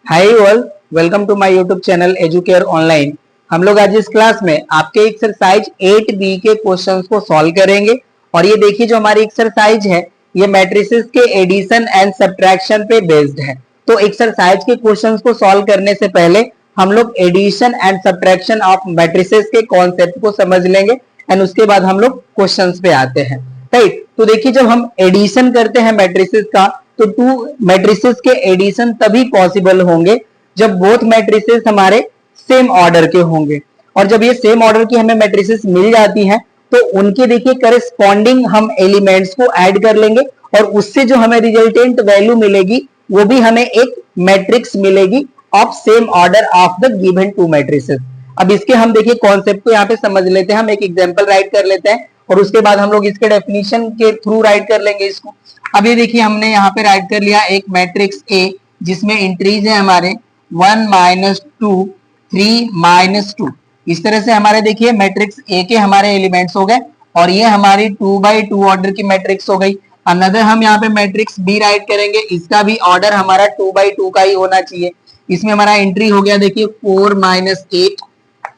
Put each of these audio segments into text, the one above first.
Hi all, welcome to my YouTube channel Educare online. हम लोग आज इस क्लास में आपके एक्सरसाइज 8B के क्वेश्चंस को सॉल्व करेंगे। और ये देखिए जो हमारी एक्सरसाइज है ये मैट्रिसेस के एडिशन एंड सब्ट्रैक्शन पे बेस्ड है। तो एक्सरसाइज के क्वेश्चंस को सॉल्व करने से पहले हम लोग addition and subtraction of matrices के कॉन्सेप्ट को समझ लेंगे एंड उसके बाद हम लोग क्वेश्चंस पे आते हैं। राइट, तो देखिए जब हम एडिशन करते हैं मैट्रिसेस का तो टू मैट्रिसेस के एडिशन तभी पॉसिबल होंगे जब बोथ मैट्रिसेस हमारे सेम ऑर्डर के होंगे। और जब ये सेम ऑर्डर की हमें मैट्रिसेस मिल जाती हैं तो उनके देखिए करस्पॉन्डिंग हम एलिमेंट्स को ऐड कर लेंगे और उससे जो हमें रिजल्टेंट वैल्यू मिलेगी वो भी हमें एक मैट्रिक्स मिलेगी of same order of the given to matrices. अब इसके हम देखिए कॉन्सेप्ट को यहाँ पे समझ लेते हैं। हम एक एग्जांपल राइट कर लेते हैं और उसके बाद हम लोग इसके डेफिनेशन के थ्रू राइट कर लेंगे इसको। अब ये देखिए हमने यहाँ पे राइट कर लिया एक मैट्रिक्स ए जिसमें एंट्रीज है हमारे 1 -2 3 -2। इस तरह से हमारे देखिए मैट्रिक्स ए के हमारे एलिमेंट्स हो गए और ये हमारी 2x2 ऑर्डर की मैट्रिक्स हो गई। अनदर हम यहाँ पे मैट्रिक्स बी राइट करेंगे, इसका भी ऑर्डर हमारा 2x2 का ही होना चाहिए। इसमें हमारा एंट्री हो गया देखिए 4 -8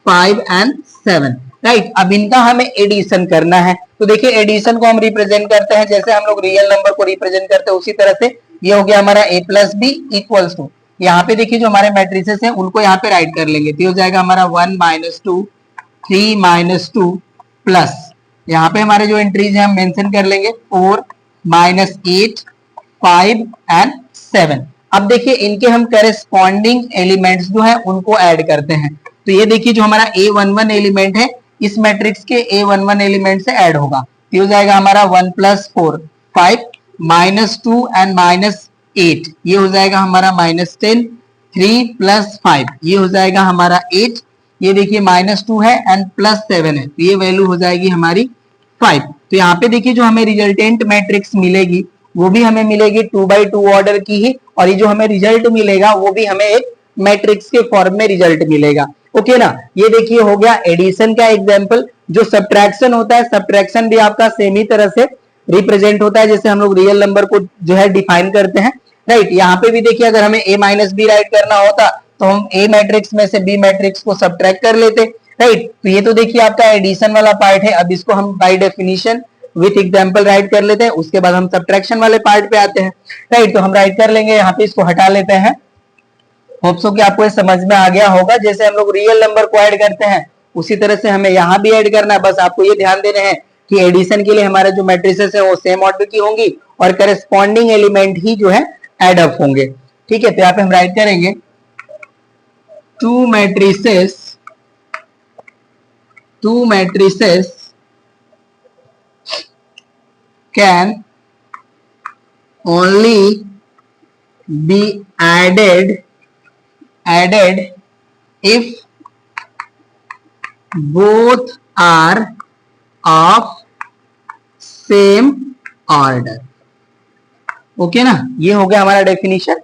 5 and 7। राइट, अब इनका हमें एडिशन करना है। तो देखिए एडिशन को हम रिप्रेजेंट करते हैं जैसे हम लोग रियल नंबर को रिप्रेजेंट करते हैं उसी तरह से ये हो गया हमारा a + b इक्वल्स टू, यहाँ पे देखिए जो हमारे मैट्रिसेस हैं उनको यहाँ पे राइट कर लेंगे। तो हो जाएगा हमारा 1 -2 3 -2 प्लस यहाँ पे हमारे जो एंट्रीज हैं हम मेंशन कर लेंगे 4 -8 5 and 7। अब देखिए इनके हम करेस्पॉन्डिंग एलिमेंट्स जो है उनको ऐड करते हैं। तो ये देखिए जो हमारा a11 एलिमेंट है इस मैट्रिक्स के a11 एलिमेंट से ऐड होगा। तो हो जाएगा हमारा 1 + 4 5 -2 and -8 ये हो जाएगा हमारा -10 3 + 5 ये हो जाएगा हमारा 8। ये देखिए -2 है एंड +7 है तो ये वैल्यू हो जाएगी हमारी 5। तो यहाँ पे देखिए जो हमें रिजल्टेंट मैट्रिक्स मिलेगी वो भी हमें मिलेगी 2x2 ऑर्डर की ही, और ये जो हमें रिजल्ट मिलेगा वो भी हमें एक मैट्रिक्स के फॉर्म में रिजल्ट मिलेगा। ओके ना, ये देखिए हो गया एडिशन का एग्जांपल। जो सब्ट्रैक्शन होता है सब्ट्रैक्शन भी आपका सेम ही तरह से रिप्रेजेंट होता है जैसे हम लोग रियल नंबर को जो है डिफाइन करते हैं। राइट, यहाँ पे भी देखिए अगर हमें a - b राइट करना होता तो हम a मैट्रिक्स में से b मैट्रिक्स को सब्ट्रैक्ट कर लेते। राइट, तो ये तो देखिए आपका एडिशन वाला पार्ट है। अब इसको हम by definition with example right कर लेते हैं, उसके बाद हम सब्ट्रैक्शन वाले पार्ट पे आते हैं। राइट, तो हम राइट कर लेंगे, यहाँ पे इसको हटा लेते हैं। होप सो कि आपको ये समझ में आ गया होगा। जैसे हम लोग रियल नंबर को ऐड करते हैं उसी तरह से हमें यहाँ भी ऐड करना है। बस आपको ये ध्यान देना है कि एडिशन के लिए हमारे जो मैट्रिसेस है वो सेम ऑर्डर की होंगी और करस्पॉन्डिंग एलिमेंट ही जो है एड अप होंगे। ठीक है, तो यहाँ पे हम राइट करेंगे to matrices can only be added if both are of same order। Okay ना, ये हो गया हमारा definition.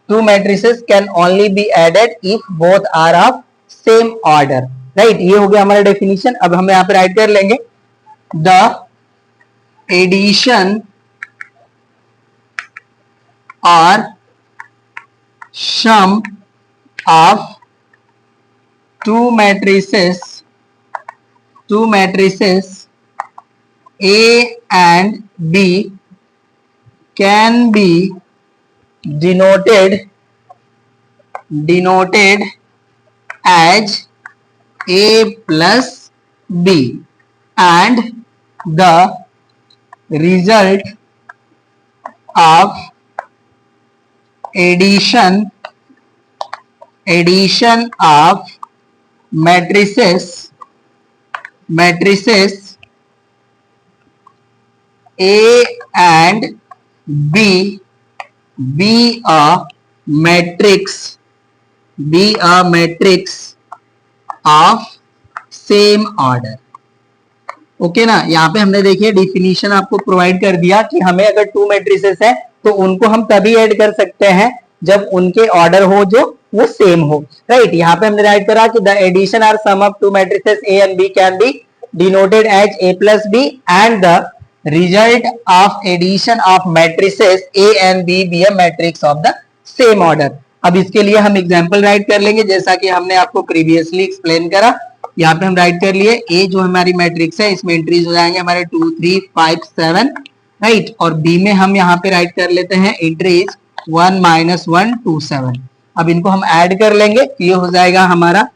Two matrices can only be added if both are of same order. Right, ये हो गया हमारा डेफिनेशन। अब हम यहाँ पे राइट कर लेंगे the addition or sum of two matrices A and B can be denoted as A plus B and the result of addition of matrices A and B be a matrix of same order। Okay ना, यहाँ पे हमने देखिए definition आपको provide कर दिया कि हमें अगर टू मैट्रिसेस है तो उनको हम तभी ऐड कर सकते हैं जब उनके ऑर्डर हो जो वो सेम हो। राइट, यहाँ पे हमने राइट करा कि the addition or sum of two matrices A and B can be denoted as a plus b and the result of addition of matrices A and B be a matrix of the same order। अब इसके लिए हम example right कर लेंगे, जैसा कि हमने आपको प्रीवियसली एक्सप्लेन करा। यहाँ पे हम राइट कर लिए ए जो हमारी मैट्रिक्स है इसमें एंट्रीज हो जाएंगे हमारे 2 3 5 7, राइट। और बी में हम यहाँ पे राइट कर लेते हैं एंट्रीज 1 -1 2 7। अब इनको हम ऐड कर लेंगे तो ये हो जाएगा हमारा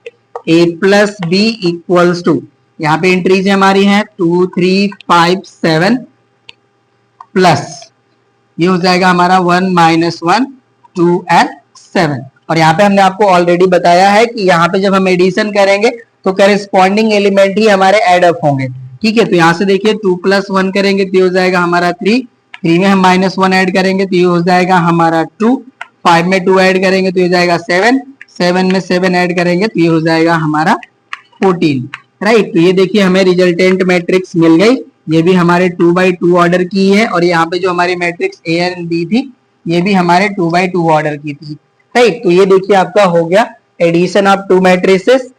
a plus B equals to, यहाँ पे एंट्रीज हमारी हैं 2 3 5 7 प्लस ये हो जाएगा हमारा 1 -1 2 एंड 7। और यहाँ पे हमने आपको ऑलरेडी बताया है कि यहाँ पे जब हम एडिशन करेंगे तो करेस्पॉन्डिंग एलिमेंट ही हमारे एड अप होंगे, ठीक है। तो यहाँ से देखिए 2 + 1 करेंगे तो ये हो जाएगा हमारा 3, 3 में हम -1 ऐड करेंगे तो ये हो जाएगा हमारा 2, 5 में 2 ऐड करेंगे तो ये हो जाएगा 7, 7 में 7 ऐड करेंगे तो ये हो जाएगा हमारा 14, राइट। तो ये देखिए हमें रिजल्टेंट मैट्रिक्स मिल गई, ये भी हमारे 2/2 ऑर्डर की है। और यहाँ पे जो हमारी मैट्रिक्स ए एंड बी थी ये भी हमारे 2/2 ऑर्डर की थी, राइट। तो ये देखिए आपका हो गया addition of two matrices,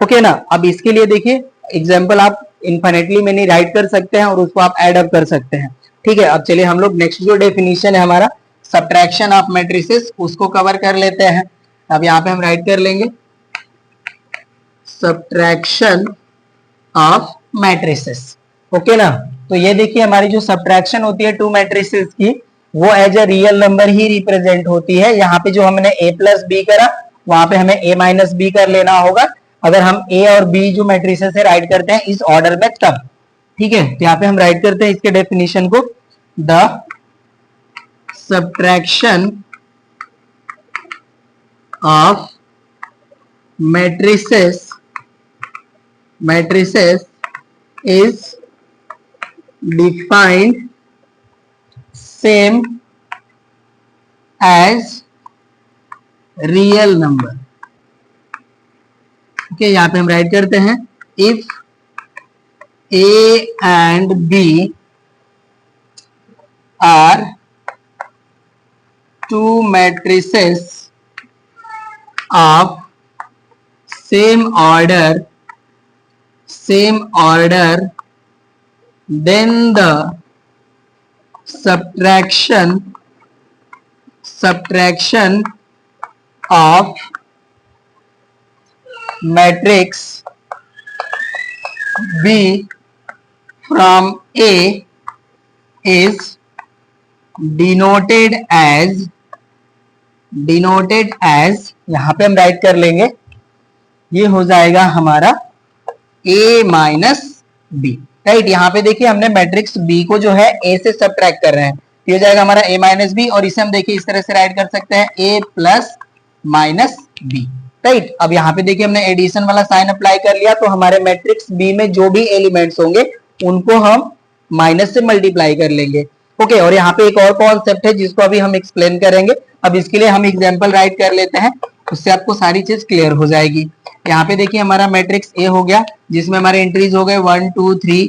okay ना। अब इसके लिए देखिए एग्जाम्पल आप इनफिनिटली में नहीं राइट कर सकते हैं और उसको आप एड अप कर सकते हैं, ठीक है। अब चलिए हम लोग नेक्स्ट जो डेफिनेशन है हमारा सब्ट्रैक्शन ऑफ मैट्रिसेस उसको कवर कर लेते हैं। अब यहाँ पे हम राइट कर लेंगे सब्ट्रैक्शन ऑफ मैट्रिसेस, ओके ना। तो ये देखिए हमारी जो सब्ट्रैक्शन होती है टू मैट्रिसेस की वो एज अ रियल नंबर ही रिप्रेजेंट होती है। यहाँ पे जो हमने a प्लस बी करा वहां पे हमें a माइनस बी कर लेना होगा अगर हम a और b जो मैट्रिसेस है राइट करते हैं इस ऑर्डर में तब, ठीक है। तो यहाँ पे हम राइट करते हैं इसके डेफिनेशन को, the subtraction of matrices is defined same as real number, okay. यहाँ पे हम राइट करते हैं if a and b are two matrices of same order, then the subtraction of matrix B from A is denoted as यहाँ पे हम right कर लेंगे ये हो जाएगा हमारा a माइनस बी, राइट। यहाँ पे देखिए हमने मैट्रिक्स b को जो है a से सब्ट्रैक्ट कर रहे हैं तो ये हो जाएगा हमारा a माइनस बी, और इसे हम देखिए इस तरह से राइट कर सकते हैं a plus minus B, right. अब यहाँ पे देखिए हमने एडिशन वाला साइन अप्लाई कर लिया तो हमारे मैट्रिक्स b में जो भी एलिमेंट्स होंगे उनको हम माइनस से मल्टीप्लाई कर लेंगे, ओके। और यहाँ पे एक और कॉन्सेप्ट है जिसको अभी हम एक्सप्लेन करेंगे। अब इसके लिए हम एग्जाम्पल राइट कर लेते हैं, उससे आपको सारी चीज क्लियर हो जाएगी। यहाँ पे देखिए हमारा मैट्रिक्स ए हो गया जिसमें हमारे एंट्रीज हो गए 1 2 3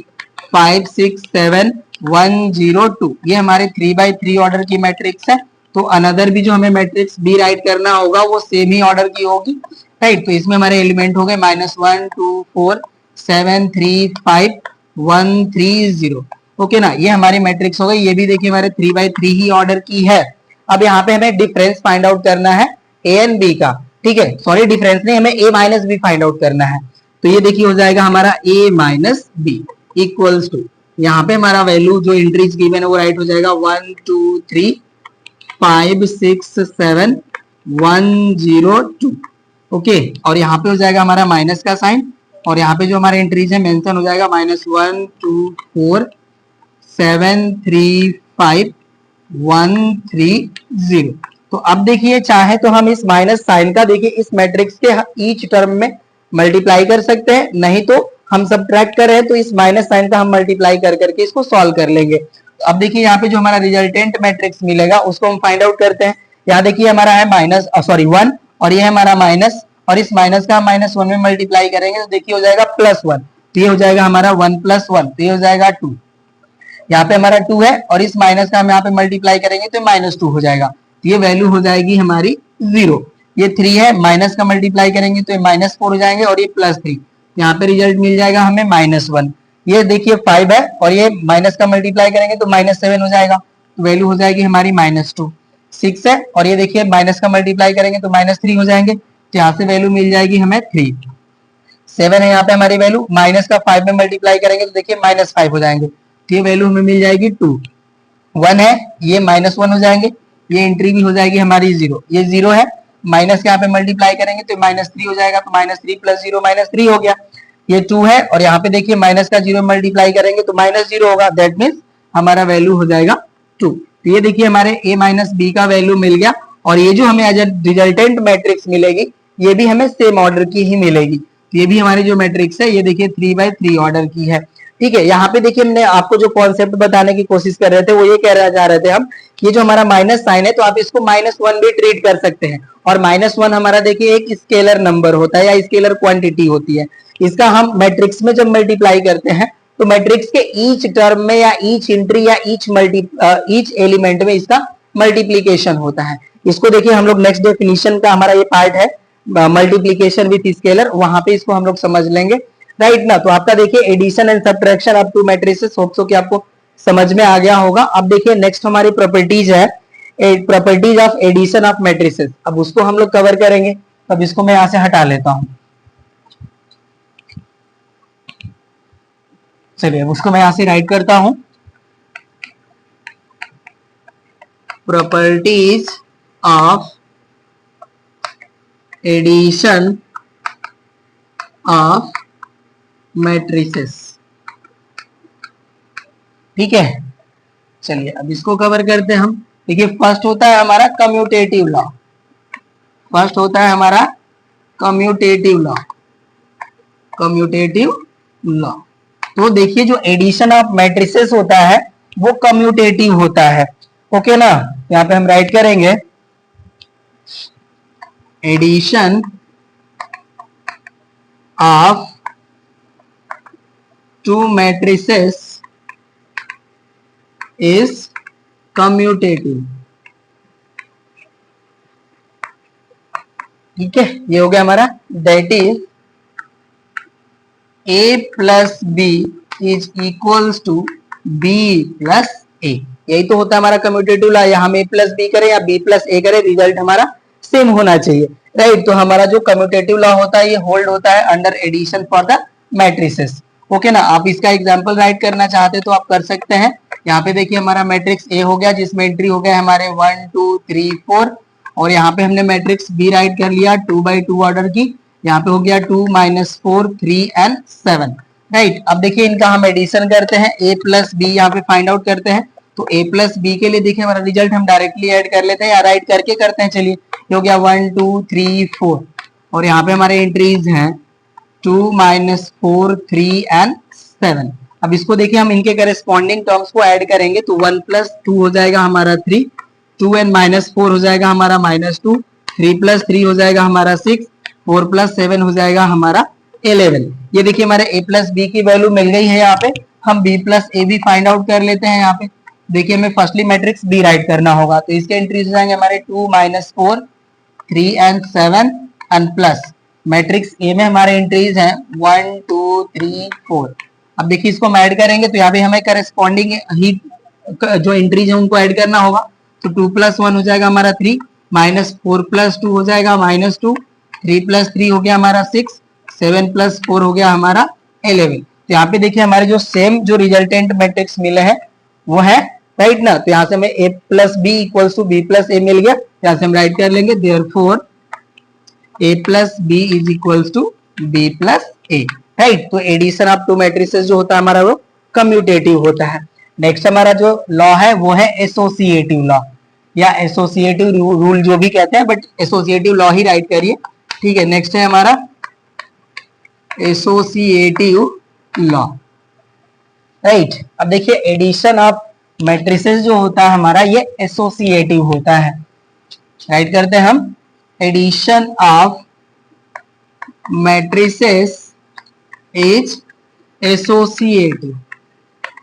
5 6 7 1 0 2, ये हमारे 3/3 ऑर्डर की मैट्रिक्स है। तो अनदर भी जो हमें मैट्रिक्स बी राइट करना होगा वो सेम ही ऑर्डर की होगी, राइट। तो इसमें हमारे एलिमेंट हो गए -1 2 4 7 3 5 1 3 0, ओके ना। ये हमारी मैट्रिक्स हो गई, ये भी देखिए हमारे 3/3 ही ऑर्डर की है। अब यहाँ पे हमें डिफरेंस फाइंड आउट करना है ए एंड बी का, ठीक है। सॉरी डिफरेंस नहीं, हमें a minus B find out करना है। तो ये देखिए हो जाएगा हमारा a minus B equals to, यहाँ पे हमारा वैल्यू जो एंट्रीज गिवन है वो राइट हो जाएगा 1 2 3 5 6 7 1 0 2, ओके। और यहाँ पे हो जाएगा हमारा माइनस का साइन, और यहाँ पे जो हमारे एंट्रीज है मेंशन हो जाएगा -1 2 4 7 3 5 1 3 0। तो अब देखिए चाहे तो हम इस माइनस साइन का देखिए इस मैट्रिक्स के ईच टर्म में मल्टीप्लाई कर सकते हैं, नहीं तो हम सब्ट्रैक्ट कर रहे हैं तो इस माइनस साइन का हम मल्टीप्लाई कर करके इसको सॉल्व कर लेंगे। तो अब देखिए यहाँ पे जो हमारा रिजल्टेंट मैट्रिक्स मिलेगा उसको हम फाइंड आउट करते हैं। यहाँ देखिए हमारा है +1 और ये है हमारा माइनस, और इस माइनस का हम -1 में मल्टीप्लाई करेंगे तो देखिए हो जाएगा +1, तो ये हो जाएगा हमारा 1 + 1, तो ये हो जाएगा 2। यहाँ पे हमारा 2 है और इस माइनस का हम यहाँ पे मल्टीप्लाई करेंगे तो -2 हो जाएगा, तो ये वैल्यू हो जाएगी हमारी 0। ये 3 है, माइनस का मल्टीप्लाई करेंगे तो ये -4 हो जाएंगे और ये +3, यहाँ पे रिजल्ट मिल जाएगा हमें -1। ये देखिए 5 है और ये माइनस का मल्टीप्लाई करेंगे तो -7 हो जाएगा, तो वैल्यू हो जाएगी हमारी -2। 6 है, और ये देखिए माइनस का मल्टीप्लाई करेंगे तो -3 हो जाएंगे, तो यहाँ से वैल्यू मिल जाएगी हमें 3। 7 है यहाँ पे हमारी वैल्यू, माइनस का 5 में मल्टीप्लाई करेंगे तो देखिए -5 हो जाएंगे, तो ये वैल्यू हमें मिल जाएगी 2। 1 है, ये -1 हो जाएंगे, ये एंट्री भी हो जाएगी हमारी 0, ये 0 है, माइनस के यहाँ पे मल्टीप्लाई करेंगे तो -3 हो जाएगा, तो -3 + 0 -3 हो गया। ये 2 है, और यहाँ पे देखिए माइनस का 0 मल्टीप्लाई करेंगे तो -0 होगा, दैट मीन्स हमारा वैल्यू हो जाएगा 2। तो ये देखिए हमारे a - b का वैल्यू मिल गया, और ये जो हमें एज ए रिजल्टेंट मैट्रिक्स मिलेगी ये भी हमें सेम ऑर्डर की ही मिलेगी। तो ये भी हमारी जो मैट्रिक्स है ये देखिए 3/3 ऑर्डर की है। ठीक है, यहाँ पे देखिए हमने आपको जो कॉन्सेप्ट बताने की कोशिश कर रहे थे वो ये कह रहे जा रहे थे हम, ये जो हमारा माइनस साइन है तो आप इसको -1 भी ट्रीट कर सकते हैं, और -1 हमारा देखिए एक स्केलर नंबर होता है या स्केलर क्वांटिटी होती है। इसका हम मैट्रिक्स में जब मल्टीप्लाई करते हैं तो मैट्रिक्स के ईच टर्म में या ईच एंट्री या ईच एलिमेंट में इसका मल्टीप्लीकेशन होता है। इसको देखिए हम लोग नेक्स्ट डेफिनेशन का हमारा ये पार्ट है मल्टीप्लीकेशन विथ स्केलर, वहां पे इसको हम लोग समझ लेंगे, राइट ना। तो आपका देखिए addition and subtraction of two matrices, hope so कि आपको समझ में आ गया होगा। अब देखिए नेक्स्ट हमारी प्रॉपर्टीज है, properties of addition of matrices, अब उसको हम लोग कवर करेंगे। अब इसको मैं यहां से हटा लेता हूं, चलिए उसको मैं यहां से राइट करता हूं, properties of addition of matrices. ठीक है, चलिए अब इसको कवर करते हैं हम। देखिए फर्स्ट होता है हमारा कम्यूटेटिव लॉ, फर्स्ट होता है हमारा कम्यूटेटिव लॉ, कम्यूटेटिव लॉ। तो देखिए जो एडिशन ऑफ मैट्रिसेस होता है वो कम्यूटेटिव होता है, ओके ना। यहाँ पे हम राइट करेंगे addition of two matrices is commutative. ठीक है, ये हो गया हमारा, that is a plus B is equals to b plus A. यही तो होता है हमारा कम्यूटेटिव लॉ, या हम a प्लस बी करें या b प्लस ए करें, रिजल्ट हमारा सेम होना चाहिए, राइट। तो हमारा जो कम्यूटेटिव लॉ होता है ये होल्ड होता है under addition for the matrices, okay ना। आप इसका एग्जांपल राइट करना चाहते तो आप कर सकते हैं। यहाँ पे देखिए हमारा मैट्रिक्स ए हो गया जिसमें एंट्री हो गया हमारे 1 2 3 4, और यहाँ पे हमने मैट्रिक्स बी राइट कर लिया 2/2 ऑर्डर की, यहाँ पे हो गया 2 -4 3 and 7, राइट। अब देखिए इनका हम एडिशन करते हैं, a प्लस बी यहाँ पे फाइंड आउट करते हैं। तो a प्लस बी के लिए देखिए हमारा रिजल्ट हम डायरेक्टली ऐड कर लेते हैं या राइट करके करते हैं। चलिए ये हो गया 1 2 3 4, और यहाँ पे हमारे एंट्रीज हैं 2 -4 3 and 7। अब इसको देखिए हम इनके करेस्पॉन्डिंग टर्म्स को ऐड करेंगे तो 1 + 2 हो जाएगा हमारा 3, 2 and -4 हो जाएगा हमारा -2, 3 + 3 हो जाएगा हमारा 6, 4 + 7 हो जाएगा हमारा 11। ये देखिए हमारे a प्लस बी की वैल्यू मिल गई है, यहाँ पे हम b प्लस ए भी फाइंड आउट कर लेते हैं। यहाँ पे देखिए हमें फर्स्टली मैट्रिक्स b राइट करना होगा, तो इसके एंट्रीज हो जाएंगे हमारे 2 -4 3 and 7 and plus matrix A में हमारे एंट्रीज हैं 1 2 3 4। अब देखिए इसको हम ऐड करेंगे तो यहाँ पे हमें करस्पॉन्डिंग ही जो एंट्रीज है उनको ऐड करना होगा। तो 2 + 1 हो जाएगा हमारा 3, -4 + 2 हो जाएगा -2, 3 + 3 हो गया हमारा 6, 7 + 4 हो गया हमारा 11। तो यहाँ पे देखिए हमारे जो सेम जो रिजल्टेंट मैट्रिक्स मिले हैं वो है, राइट ना। तो यहाँ से हमें a + b = b + a मिल गया, यहाँ से हम राइट कर लेंगे therefore a + b = b + a, right. तो एडिशन ऑफ टू मैट्रिसेस जो होता है हमारा वो कम्यूटेटिव होता है। नेक्स्ट हमारा जो लॉ है वो है एसोसिएटिव लॉ या एसोसिएटिव रूल जो भी कहते हैं, but associative law he right करिए, ठीक है। नेक्स्ट है हमारा एसोसिएटिव लॉ, राइट। अब देखिए एडिशन ऑफ मैट्रिसेस जो होता है हमारा ये एसोसिएटिव होता है, राइट करते हैं हम addition of matrices is associative.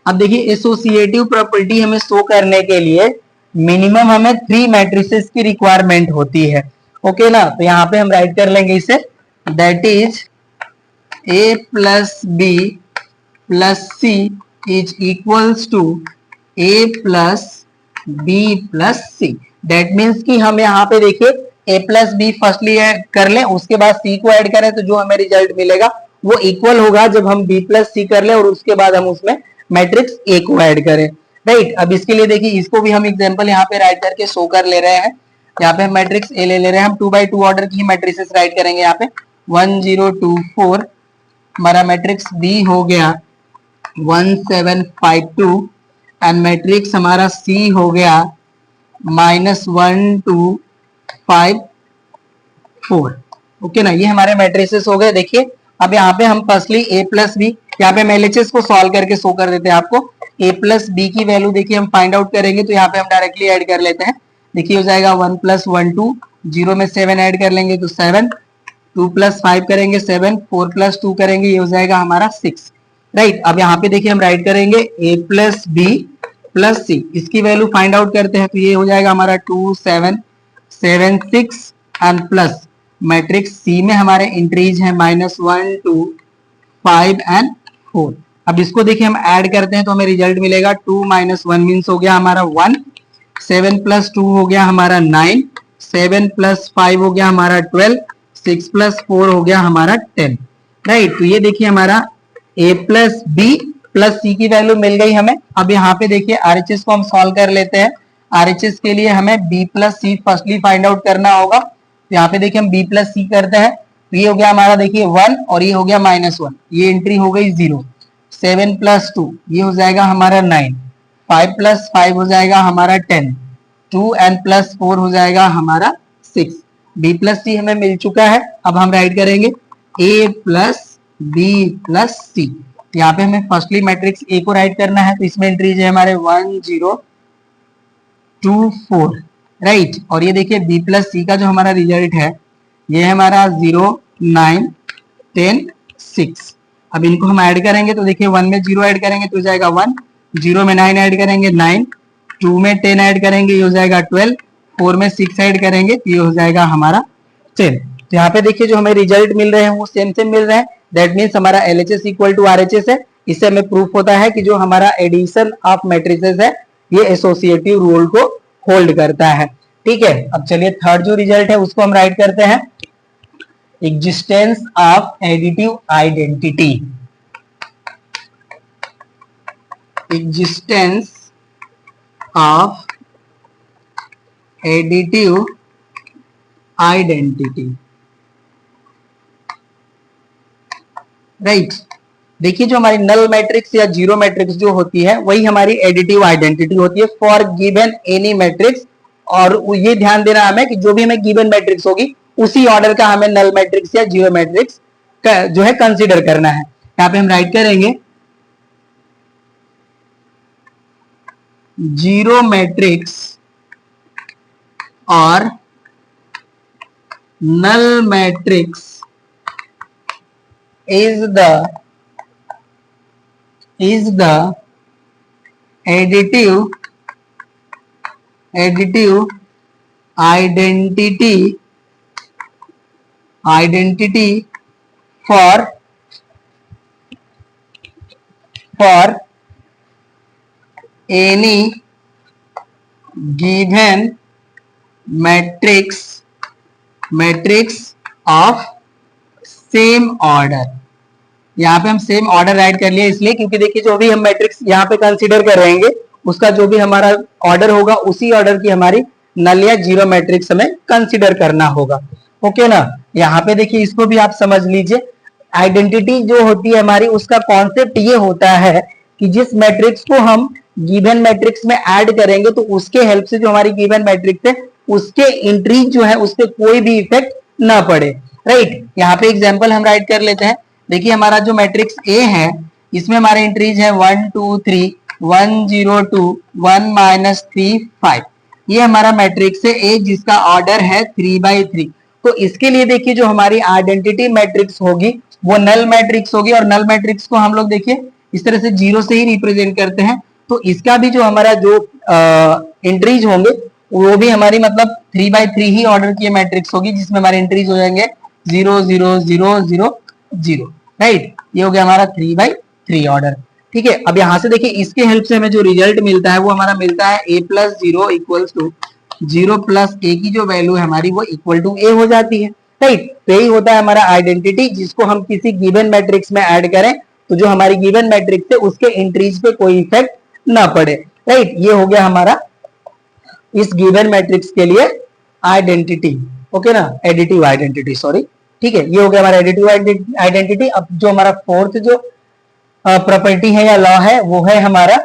अब देखिए एसोसिएटिव प्रॉपर्टी हमें शो करने के लिए मिनिमम हमें 3 मैट्रिसेस की रिक्वायरमेंट होती है, ओके ना। तो यहाँ पे हम राइट कर लेंगे इसे, that is a + b + c is equals to a + b + c। That means कि हम यहाँ पे देखिए a प्लस बी फर्स्टली कर लें, उसके बाद c को ऐड करें तो जो हमें रिजल्ट मिलेगा वो इक्वल होगा जब हम b प्लस सी कर ले और उसके बाद हम उसमें मैट्रिक्स a को ऐड करें। राइट, अब इसके लिए देखिए इसको भी हम एग्जांपल यहाँ पे राइट करके शो कर ले रहे हैं। यहाँ पे हम मैट्रिक्स ए ले रहे हैं, हम 2x2 ऑर्डर की मैट्रिसेस राइट करेंगे। यहाँ पे 1 0 2 4 हमारा मैट्रिक्स बी हो गया 1 7 5 2 एंड मैट्रिक्स हमारा सी हो गया -1 2 5 4। ओके ना, ये हमारे मैट्रिसेस हो गए। देखिए अब यहाँ पे हम फर्स्टली a प्लस बी, यहाँ पे हम LHS को सॉल्व करके शो कर देते हैं आपको। a प्लस बी की वैल्यू देखिए हम फाइंड आउट करेंगे तो यहाँ पे हम डायरेक्टली ऐड कर लेते हैं। देखिए हो जाएगा 1 + 1 2, 0 में 7 ऐड कर लेंगे तो 7, 2 + 5 करेंगे 7, 4 + 2 करेंगे, ये हो जाएगा हमारा 6। राइट, अब यहाँ पे देखिए हम राइट करेंगे a प्लस बी प्लस सी, इसकी वैल्यू फाइंड आउट करते हैं तो ये हो जाएगा हमारा 2 7 7 6 एंड प्लस मैट्रिक्स सी में हमारे एंट्रीज है -1 2 5 एंड 4। अब इसको देखिए हम ऐड करते हैं तो हमें रिजल्ट मिलेगा 2 - 1 मीन्स हो गया हमारा 1, 7 + 2 हो गया हमारा 9, 7 + 5 हो गया हमारा 12, 6 + 4 हो गया हमारा 10। राइट, तो ये देखिए हमारा a प्लस बी प्लस सी की वैल्यू मिल गई हमें। अब यहाँ पे देखिए RHS को हम सॉल्व कर लेते हैं। RHS के लिए हमें b प्लस सी फर्स्टली फाइंड आउट करना होगा। यहाँ पे देखिए हम b प्लस सी करते हैं तो ये हो गया हमारा देखिए 1 और ये हो गया -1, ये एंट्री हो गई 0। 7 + 2 ये हो जाएगा हमारा 9, 5 + 5 हो जाएगा हमारा 10, 2 एंड प्लस 4 हो जाएगा हमारा 6। b प्लस सी हमें मिल चुका है। अब हम राइट करेंगे a प्लस बी प्लस सी। यहाँ पे हमें फर्स्टली मैट्रिक्स a को राइट करना है तो इसमें एंट्रीज है हमारे 1 0 2 4। राइट, और ये देखिए b प्लस सी का जो हमारा रिजल्ट है ये है हमारा 0 9 10 6। अब इनको हम ऐड करेंगे तो देखिए 1 में 0 ऐड करेंगे तो हो जाएगा 1, 0 में 9 ऐड करेंगे 9, 2 में 10 ऐड करेंगे ये हो जाएगा 12, 4 में 6 ऐड करेंगे तो ये हो जाएगा हमारा 10। तो यहाँ पे देखिए जो हमें रिजल्ट मिल रहे हैं वो सेम सेम मिल रहे हैं। दैट मीन्स हमारा LHS इक्वल टू RHS है। इससे हमें प्रूफ होता है कि जो हमारा एडिशन ऑफ मैट्रिसेस है ये एसोसिएटिव रूल को होल्ड करता है। ठीक है, अब चलिए थर्ड जो रिजल्ट है उसको हम राइट करते हैं। Existence of additive identity. Existence of additive identity. Right, देखिए जो हमारी नल मैट्रिक्स या जीरो मैट्रिक्स जो होती है वही हमारी एडिटिव आइडेंटिटी होती है फॉर गिवन एनी मैट्रिक्स। और ये ध्यान देना हमें कि जो भी हमें गिवन मैट्रिक्स होगी उसी ऑर्डर का हमें नल मैट्रिक्स या जीरो मैट्रिक्स का जो है कंसीडर करना है। यहाँ पे हम राइट करेंगे जीरो मैट्रिक्स और null matrix is the additive identity for any given matrix of same order। यहाँ पे हम सेम ऑर्डर राइट कर लिए इसलिए क्योंकि देखिए जो भी हम मैट्रिक्स यहाँ पे कंसीडर करेंगे उसका जो भी हमारा ऑर्डर होगा उसी ऑर्डर की हमारी नल या जीरो मैट्रिक्स हमें कंसीडर करना होगा। ओके ना, यहाँ पे देखिए इसको भी आप समझ लीजिए। आइडेंटिटी जो होती है हमारी उसका कॉन्सेप्ट ये होता है कि जिस मैट्रिक्स को हम गिवन मैट्रिक्स में ऐड करेंगे तो उसके हेल्प से जो हमारी गिवन मैट्रिक्स है उसके एंट्री जो है उस पर कोई भी इफेक्ट ना पड़े। राइट, यहाँ पे एग्जाम्पल हम राइट कर लेते हैं। देखिए हमारा जो मैट्रिक्स ए है इसमें हमारे एंट्रीज है 1 2 3 1 0 2 1 -3 5। ये हमारा मैट्रिक्स है ए जिसका ऑर्डर है 3/3। तो इसके लिए देखिए जो हमारी आइडेंटिटी मैट्रिक्स होगी वो नल मैट्रिक्स होगी और नल मैट्रिक्स को हम लोग देखिए इस तरह से जीरो से ही रिप्रेजेंट करते हैं। तो इसका भी जो हमारा जो एंट्रीज होंगे वो भी हमारी मतलब 3/3 ही ऑर्डर की मैट्रिक्स होगी जिसमें हमारे एंट्रीज हो जाएंगे 0 0 0 0 0। राइट, ये हो गया हमारा 3/3 ऑर्डर। ठीक है, अब यहां से देखिए इसके हेल्प से हमें जो रिजल्ट मिलता है वो हमारा मिलता है a + 0 = 0 प्लस ए की जो वैल्यू है हमारी वो इक्वल टू ए हो जाती है, राइट। तो यही होता है हमारा आइडेंटिटी, जिसको हम किसी गिवन मैट्रिक्स में ऐड करें तो जो हमारी गिवन मैट्रिक्स है उसके एंट्रीज पे कोई इफेक्ट ना पड़े, राइट। ये हो गया हमारा इस गिवन मैट्रिक्स के लिए आइडेंटिटी, ओके ना, एडिटिव आइडेंटिटी, सॉरी, ठीक है। ये हो गया हमारा एडिटिव आइडेंटिटी। अब जो हमारा फोर्थ जो प्रॉपर्टी है या लॉ है वो है हमारा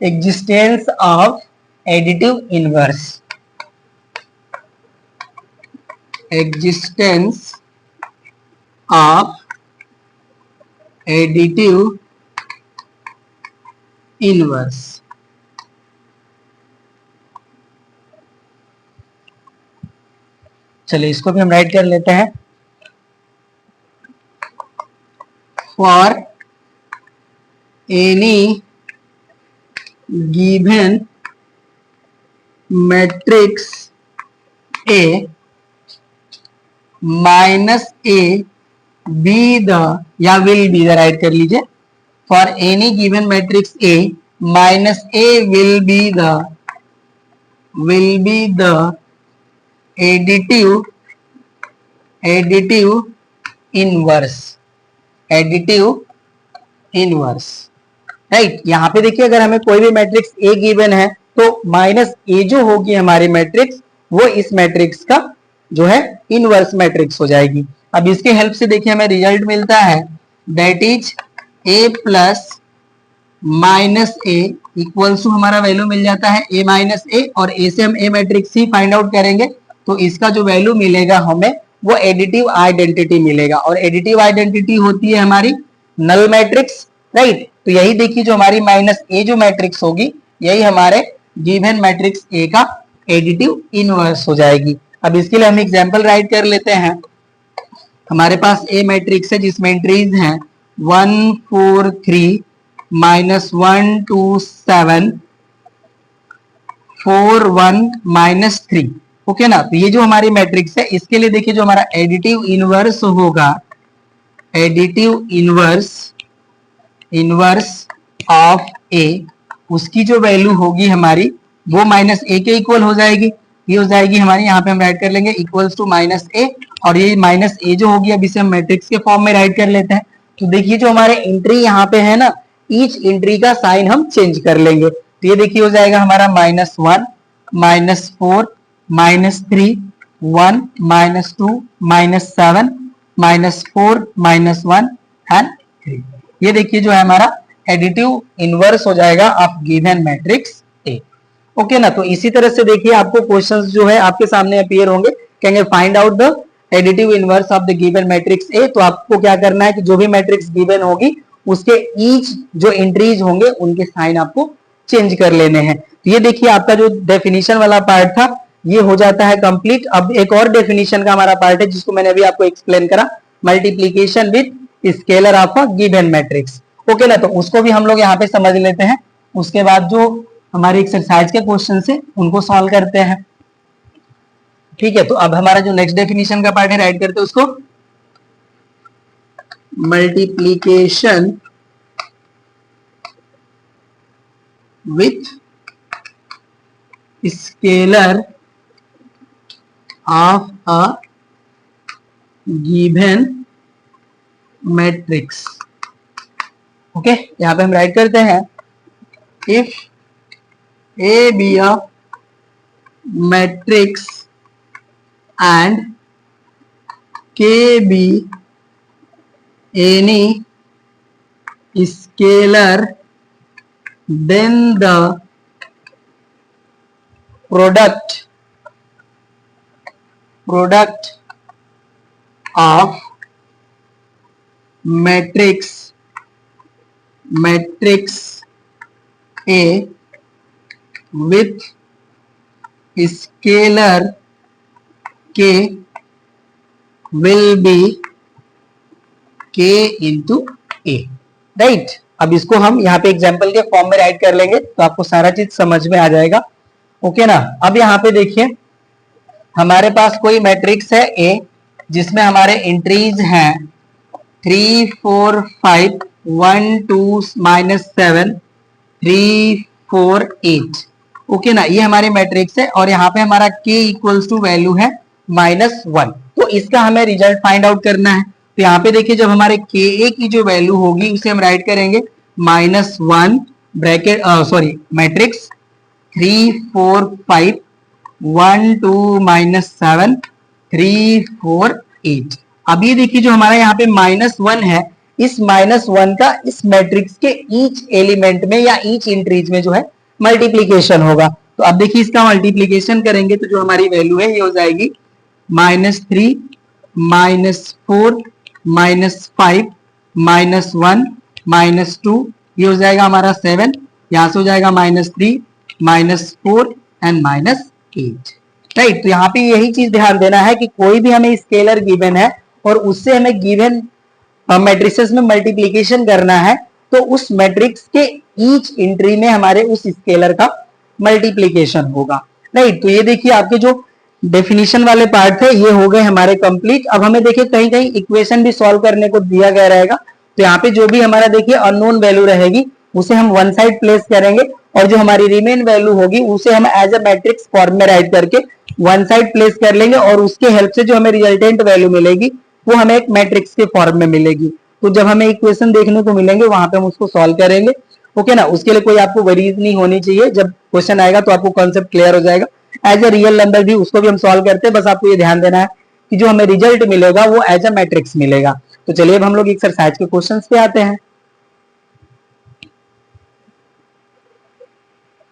existence of additive inverse, existence of additive inverse. चलिए इसको भी हम राइट कर लेते हैं। For any given matrix A minus A be the, या विल बी द, राइट कर लीजिए। For any given matrix A minus A will be the additive inverse, additive inverse, right. यहां पे देखिए अगर हमें कोई भी मैट्रिक्स ए गिवन है तो माइनस ए जो होगी हमारी मैट्रिक्स वो इस मैट्रिक्स का जो है इनवर्स मैट्रिक्स हो जाएगी। अब इसके हेल्प से देखिए हमें रिजल्ट मिलता है, that is A plus minus A equals to हमारा वैल्यू मिल जाता है ए माइनस ए, और ए से हम ए मैट्रिक्स ही फाइंड आउट करेंगे तो इसका जो वैल्यू मिलेगा हमें वो एडिटिव आइडेंटिटी मिलेगा, और एडिटिव आइडेंटिटी होती है हमारी नल मैट्रिक्स, राइट। तो यही देखिए जो हमारी माइनस ए जो मैट्रिक्स होगी यही हमारे गिवन मैट्रिक्स ए का एडिटिव इनवर्स हो जाएगी। अब इसके लिए हम एग्जांपल राइट कर लेते हैं। हमारे पास ए मैट्रिक्स है जिसमें एंट्रीज हैं 1 4 3 -1 2 7 4 1 -3, ओके ना। तो ये जो हमारी मैट्रिक्स है इसके लिए देखिए जो हमारा एडिटिव इनवर्स होगा, एडिटिव इनवर्स ऑफ ए, उसकी जो वैल्यू होगी हमारी वो माइनस ए के इक्वल हो जाएगी। ये हो जाएगी हमारी, यहाँ पे हम राइट कर लेंगे इक्वल्स टू माइनस ए, और ये माइनस ए जो होगी अब इसे हम मैट्रिक्स के फॉर्म में राइट कर लेते हैं। तो देखिए जो हमारे एंट्री यहाँ पे है ना, ईच एंट्री का साइन हम चेंज कर लेंगे। तो ये देखिए हो जाएगा हमारा -1 -4 -3 1 -2 -7 -4 -1 एंड 3। ये देखिए जो है हमारा एडिटिव इनवर्स हो जाएगा of given matrix A, okay ना। तो इसी तरह से देखिए आपको क्वेश्चंस जो है आपके सामने अपीयर होंगे, कहेंगे find out the additive inverse of the given matrix A. तो आपको क्या करना है कि जो भी मैट्रिक्स गिवन होगी उसके ईच जो एंट्रीज होंगे उनके साइन आपको चेंज कर लेने हैं। तो ये देखिए आपका जो डेफिनेशन वाला पार्ट था ये हो जाता है कंप्लीट। अब एक और डेफिनेशन का हमारा पार्ट है जिसको मैंने अभी आपको एक्सप्लेन करा, multiplication with scalar of a given matrix, okay ना। तो उसको भी हम लोग यहाँ पे समझ लेते हैं, उसके बाद जो हमारे एक्सरसाइज के क्वेश्चन है उनको सॉल्व करते हैं, ठीक है। तो अब हमारा जो नेक्स्ट डेफिनेशन का पार्ट है राइट करते हैं उसको, multiplication with scalar of a given matrix, okay. यहां पे हम राइट करते हैं, if A be a matrix and k be any scalar then the product of matrix A with scalar k will be k into A, right. अब इसको हम यहाँ पे एग्जाम्पल के फॉर्म में राइट कर लेंगे तो आपको सारा चीज समझ में आ जाएगा, ओके ना। अब यहाँ पे देखिए हमारे पास कोई मैट्रिक्स है ए जिसमें हमारे एंट्रीज हैं 3 4 5 1 2 -7 3 4 8, ओके ना, ये हमारे मैट्रिक्स है और यहाँ पे हमारा k इक्वल्स टू वैल्यू है -1। तो इसका हमें रिजल्ट फाइंड आउट करना है। तो यहाँ पे देखिए जब हमारे ka की जो वैल्यू होगी उसे हम राइट करेंगे -1 ब्रैकेट सॉरी मैट्रिक्स 3 4 5 1 2 -7 3 4 8। अब ये देखिए जो हमारा यहाँ पे -1 है, इस -1 का इस मैट्रिक्स के ईच एलिमेंट में या ईच इंट्रीज में जो है मल्टीप्लीकेशन होगा। तो अब देखिए इसका मल्टीप्लीकेशन करेंगे तो जो हमारी वैल्यू है ये हो जाएगी -3 -4 -5 -1 -2, ये हो जाएगा हमारा 7, यहां से हो जाएगा -3 -4 एंड -8। राइट, तो यहाँ पे यही चीज ध्यान देना है कि कोई भी हमें स्केलर गिवन है और उससे हमें गिवन मैट्रिसेस में मल्टीप्लीकेशन करना है, तो उस मैट्रिक्स के ईच एंट्री में हमारे उस स्केलर का मल्टीप्लीकेशन होगा। राइट, तो ये देखिए आपके जो डेफिनेशन वाले पार्ट थे ये हो गए हमारे कंप्लीट। अब हमें देखिए कहीं कहीं इक्वेशन भी सॉल्व करने को दिया गया रहेगा, तो यहाँ पे जो भी हमारा देखिए अननोन वैल्यू रहेगी उसे हम वन साइड प्लेस करेंगे और जो हमारी रिमेन वैल्यू होगी उसे हम एज अ मैट्रिक्स फॉर्म में राइट करके वन साइड प्लेस कर लेंगे और उसके हेल्प से जो हमें रिजल्टेंट वैल्यू मिलेगी वो हमें एक मैट्रिक्स के फॉर्म में मिलेगी। तो जब हमें इक्वेशन देखने को मिलेंगे वहां पे हम उसको सॉल्व करेंगे। ओके ना, उसके लिए कोई आपको वरीज नहीं होनी चाहिए, जब क्वेश्चन आएगा तो आपको कॉन्सेप्ट क्लियर हो जाएगा। एज ए रियल नंबर भी उसको भी हम सॉल्व करते हैं, बस आपको ये ध्यान देना है कि जो हमें रिजल्ट मिलेगा वो एज अ मैट्रिक्स मिलेगा। तो चलिए अब हम लोग एक्सरसाइज के क्वेश्चंस पे आते हैं।